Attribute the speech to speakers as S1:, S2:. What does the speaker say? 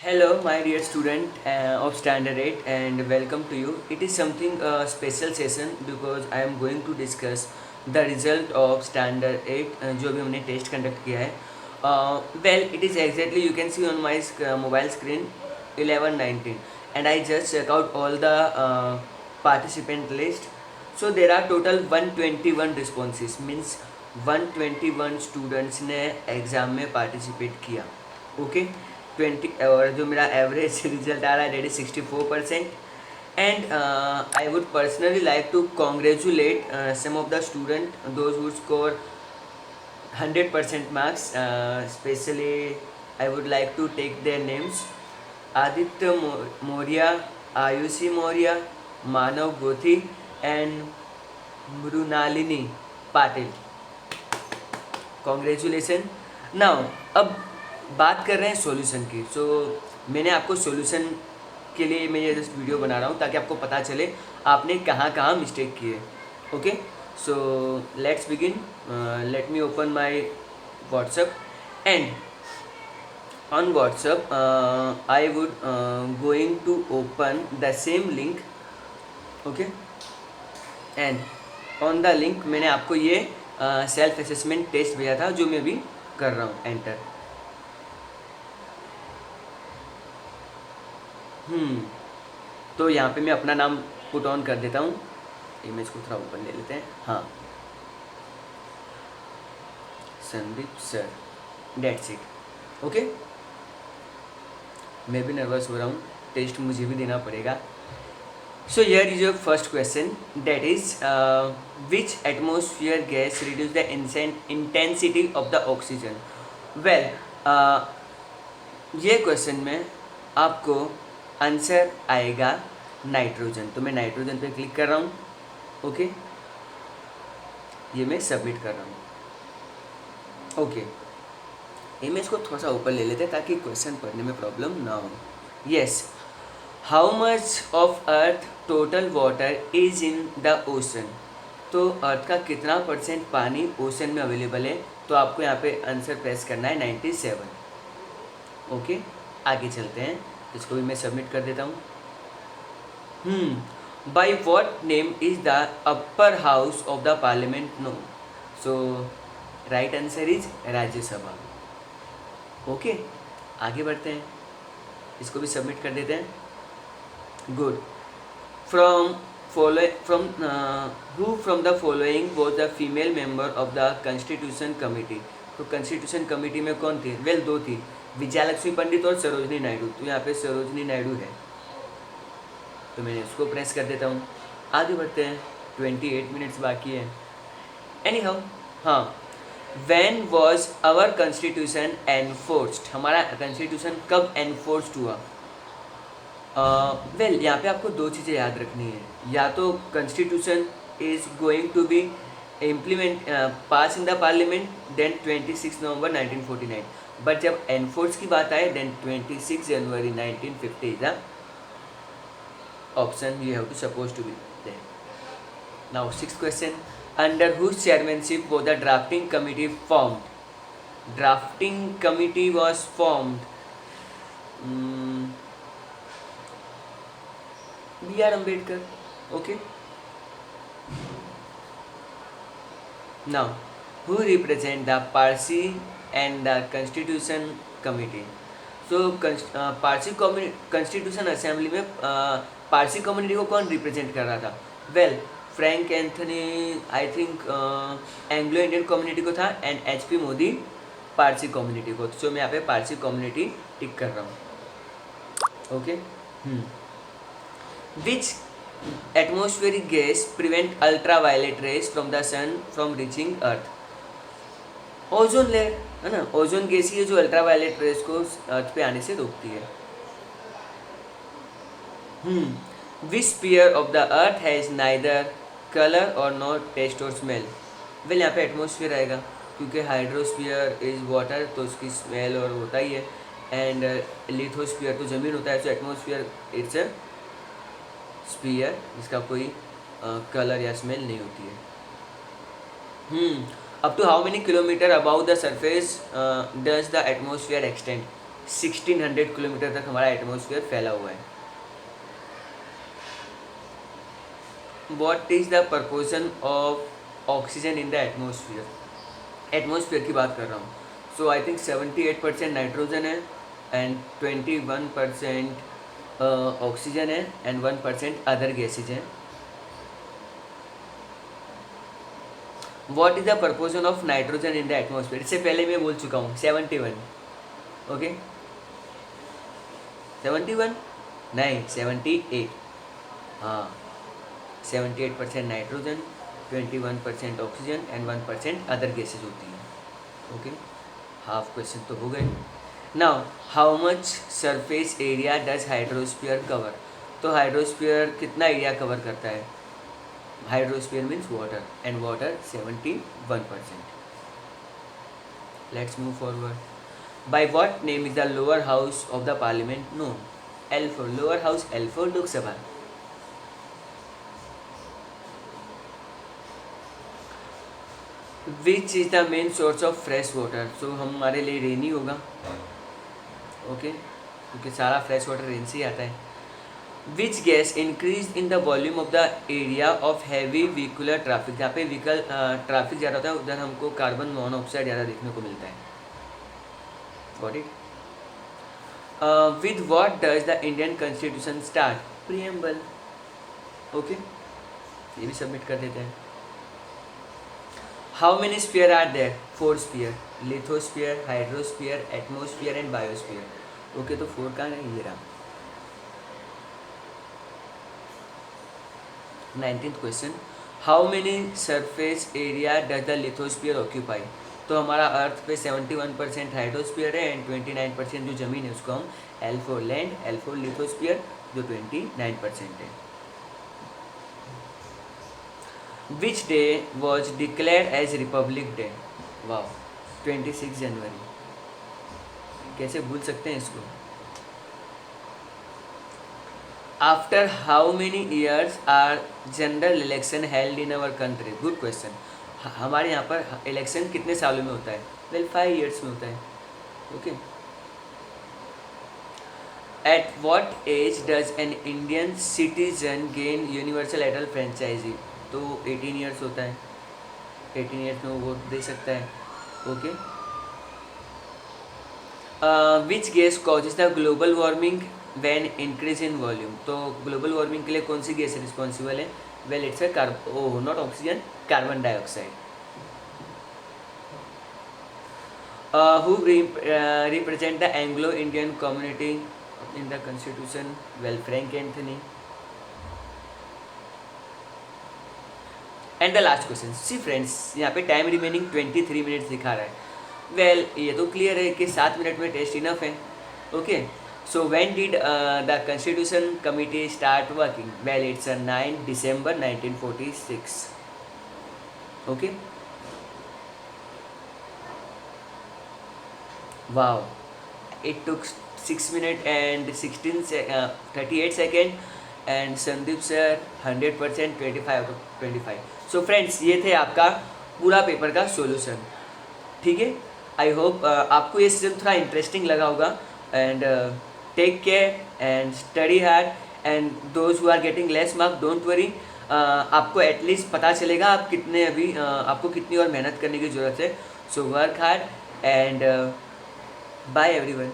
S1: Hello, my dear student of Standard 8, and welcome to you. It is something special session because I am going to discuss the result of Standard 8 जो भी हमने test conduct किया है. Well, it is exactly you can see on my mobile screen 11:19, and I just check out all the participant list. So there are total 121 responses, means 121 students ने exam में participate किया. Okay, 20 और जो मेरा average result आ रहा है that is 64%. And I would personally like to congratulate some of the student those would score 100% marks. Specially I would like to take their names: Aditya Maurya, Ayushi Maurya, Manav Gothi and Mrinalini Patil. Congratulation. Now अब बात कर रहे हैं सॉल्यूशन की. सो मैंने आपको सॉल्यूशन के लिए मैं ये जस्ट वीडियो बना रहा हूँ ताकि आपको पता चले आपने कहाँ कहाँ मिस्टेक की है. Okay, so let's begin. Let me open my WhatsApp and on WhatsApp I would going to open the same link. Okay, and on the link मैंने आपको ये सेल्फ असेसमेंट टेस्ट भेजा था जो मैं भी कर रहा हूँ. एंटर. तो यहाँ पे मैं अपना नाम पुट ऑन कर देता हूँ. इमेज को थोड़ा ऊपर ले लेते हैं. हाँ, Sandeep sir, that's it. Okay, मैं भी नर्वस हो रहा हूँ, टेस्ट मुझे भी देना पड़ेगा. So here is your first question, that is which atmosphere gas reduce the intensity of the oxygen. Well, ये क्वेश्चन में आपको आंसर आएगा नाइट्रोजन. तो मैं नाइट्रोजन पे क्लिक कर रहा हूँ. ओके, ये मैं सबमिट कर रहा हूँ. ओके, इमेज को थोड़ा सा ऊपर ले लेते हैं ताकि क्वेश्चन पढ़ने में प्रॉब्लम ना हो. Yes, how much of earth total water is in the ocean. तो अर्थ का कितना % पानी ओशन में अवेलेबल है. तो आपको यहाँ पे आंसर प्रेस करना है 97. ओके, आगे चलते हैं. इसको भी मैं सबमिट कर देता हूँ. By what name is the upper house of the parliament know. So right answer is Rajya Sabha. Okay, आगे बढ़ते हैं. इसको भी सबमिट कर देते हैं. Good. From the following was the female member of the constitution committee. तो कॉन्स्टिट्यूशन कमिटी में कौन थी. वेल, दो थी, विजयलक्ष्मी पंडित और सरोजनी नायडू. तो यहाँ पे सरोजनी नायडू है, तो मैंने उसको प्रेस कर देता हूँ. आगे बढ़ते हैं, 28 मिनट्स बाकी है. एनी हाउ, हाँ, when was our constitution enforced. हमारा कॉन्स्टिट्यूशन कब एनफोर्स्ड हुआ. वेल, यहाँ पे आपको दो चीज़ें याद रखनी है. या तो constitution is going to be implement pass in the parliament then 26 November 1949. But जब एनफोर्स की बात आए then 26 January 1950 is the option you have to suppose to be there. Now sixth question, under whose chairmanship was the drafting committee formed. Drafting committee was formed B.R. Ambedkar. Okay. Now, who represent the Parsi and the Constitution Committee? So, Parsi constitution assembly में Parsi community को कौन represent कर रहा था. Well, Frank Anthony I think Anglo Indian community को था, and HP Modi Parsi community को. सो मैं यहाँ पे पारसी कम्युनिटी टिक कर रहा हूँ. Okay. Which atmospheric gas prevent ultraviolet rays from the sun from reaching earth. Ozone layer है ना. ओजोन गैस ही है जो अल्ट्रावायलेट रेस को अर्थ पे आने से रोकती है. Which sphere of the earth has neither color or no taste or smell. Well, यहाँ पे एटमोसफियर आएगा क्योंकि हाइड्रोस्फीयर इज वाटर, तो उसकी स्मेल और होता ही है. एंड लिथोस्फीयर तो जमीन होता है. So atmosphere it's a sphere जिसका कोई कलर या स्मेल नहीं होती है. Up to how many kilometre above the surface does the atmosphere extend. 1600 kilometre तक हमारा एटमॉस्फेयर फैला हुआ है। What is the proportion of oxygen in the atmosphere? Atmosphere की बात कर रहा हूँ। सो आई थिंक 78% नाइट्रोजन है एंड 21% ऑक्सीजन है एंड 1% अदर गैसेज हैं। What is the proportion of nitrogen in the atmosphere? इससे पहले मैं बोल चुका हूँ 71। ओके 71 नहीं 78। हाँ 78% nitrogen, 21% oxygen and 1% other gases होती हैं। ओके हाफ क्वेश्चन तो हो गए। Now how much surface area does hydrosphere cover? तो हाइड्रोस्फीयर कितना एरिया कवर करता है? Hydrosphere means water and water 71%। Let's move forward. By what name is the lower house of the parliament known? L4 lower house, L4 Lok Sabha. Which is the main source of fresh water? So हमारे लिए rain ही होगा। Okay क्योंकि सारा fresh water rain से ही आता है। Which gas increase in the volume of the area of heavy vehicular traffic? जहाँ पे व्हीकल ट्रैफिक ज़्यादा होता है उधर हमको कार्बन मोनोऑक्साइड ज़्यादा देखने को मिलता है। Got it? With what does the Indian constitution start? Preamble. Okay ये भी सबमिट कर देते हैं। How many sphere are there? 4 sphere, lithosphere, hydrosphere, atmosphere and biosphere. Okay तो 4 का है ये रहा। 19th question, how many surface area does the lithosphere occupy? तो हमारा अर्थ पे 71% हाइड्रोस्फीयर है एंड 29% जो ज़मीन है उसको हम L4 लैंड, L4 लिथोस्फीयर जो 29% है। Which day was declared as republic day? वाह 26 जनवरी। कैसे भूल सकते हैं इसको? After how many years are general election held in our country? Good question. हमारे यहाँ पर इलेक्शन कितने सालों में होता है? वेल 5 ईयर्स में होता है। Okay at what age does an Indian citizen gain universal adult franchise? तो 18 ईयर्स होता है। 18 ईयर्स में वो वोट दे सकता है। Okay which gas causes the global warming when increase in volume? तो ग्लोबल वार्मिंग के लिए कौन सी गैस रिस्पॉन्सिबल है? Well it's not oxygen, carbon dioxide. Who represent the Anglo Indian community in the constitution? Well Frank Anthony. And the last question, see friends यहाँ पे time remaining 23 minutes दिखा रहा है। वेल ये तो क्लियर है कि 7 मिनट में टेस्ट इनफ है। Okay so when did the constitution committee start working? Well it's 9 December 1946। Okay wow it took 6 minutes and 38 seconds and Sandeep sir 100% 25/25। So friends ये थे आपका पूरा पेपर का सॉल्यूशन। ठीक है आई होप आपको ये सीजन थोड़ा इंटरेस्टिंग लगा होगा and take care and study hard and those who are getting less mark don't worry. आपको एटलीस्ट पता चलेगा आप कितने अभी आपको कितनी और मेहनत करने की ज़रूरत है। So work hard and bye everyone.